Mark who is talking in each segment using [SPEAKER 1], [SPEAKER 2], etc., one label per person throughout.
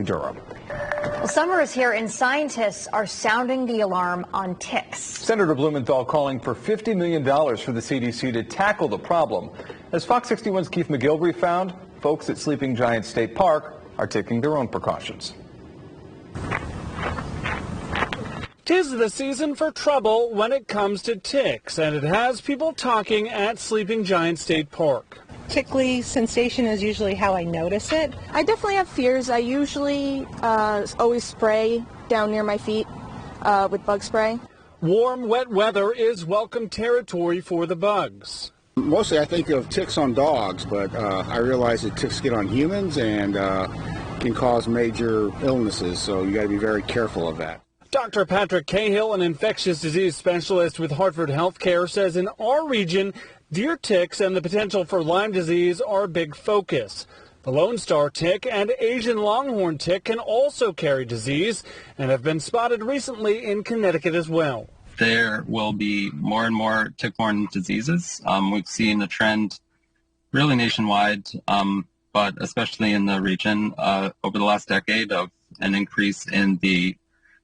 [SPEAKER 1] Durham.
[SPEAKER 2] Well, summer is here and scientists are sounding the alarm on ticks.
[SPEAKER 1] Senator Blumenthal calling for $50 million for the CDC to tackle the problem. As Fox 61's Keith McGilvery found, folks at Sleeping Giant State Park are taking their own precautions.
[SPEAKER 3] 'Tis the season for trouble when it comes to ticks, and it has people talking at Sleeping Giant State Park.
[SPEAKER 4] Tickly sensation is usually how I notice it.
[SPEAKER 5] I definitely have fears. I usually always spray down near my feet with bug spray.
[SPEAKER 3] Warm, wet weather is welcome territory for the bugs.
[SPEAKER 6] Mostly I think of ticks on dogs, but I realize that ticks get on humans and can cause major illnesses, so you got to be very careful of that.
[SPEAKER 3] Dr. Patrick Cahill, an infectious disease specialist with Hartford HealthCare, says in our region, deer ticks and the potential for Lyme disease are a big focus. The Lone Star tick and Asian longhorn tick can also carry disease and have been spotted recently in Connecticut as well.
[SPEAKER 7] There will be more and more tick-borne diseases. We've seen a trend really nationwide, but especially in the region over the last decade of an increase in the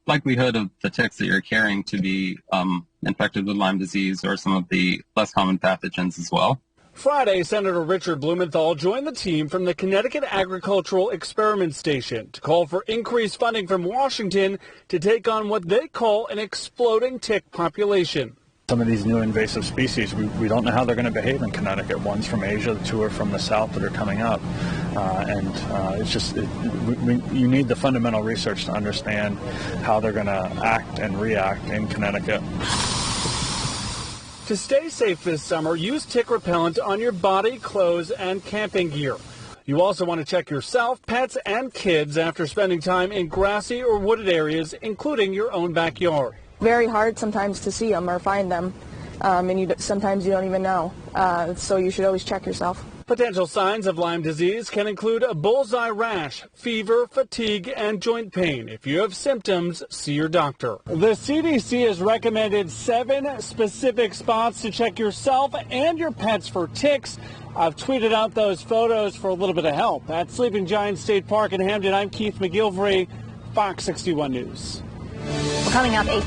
[SPEAKER 7] likelihood of the ticks that you're carrying to be infected with Lyme disease or some of the less common pathogens as well.
[SPEAKER 3] Friday, Senator Richard Blumenthal joined the team from the Connecticut Agricultural Experiment Station to call for increased funding from Washington to take on what they call an exploding tick population.
[SPEAKER 8] Some of these new invasive species, we don't know how they're going to behave in Connecticut. One's from Asia, the two are from the south that are coming up. You need the fundamental research to understand how they're going to act and react in Connecticut.
[SPEAKER 3] To stay safe this summer, use tick repellent on your body, clothes, and camping gear. You also want to check yourself, pets, and kids after spending time in grassy or wooded areas, including your own backyard.
[SPEAKER 5] Very hard sometimes to see them or find them, and sometimes you don't even know, so you should always check yourself.
[SPEAKER 3] Potential signs of Lyme disease can include a bullseye rash, fever, fatigue, and joint pain. If you have symptoms, see your doctor. The CDC has recommended 7 specific spots to check yourself and your pets for ticks. I've tweeted out those photos for a little bit of help. At Sleeping Giant State Park in Hamden, I'm Keith McGilvery, Fox 61 News.
[SPEAKER 2] Coming up, a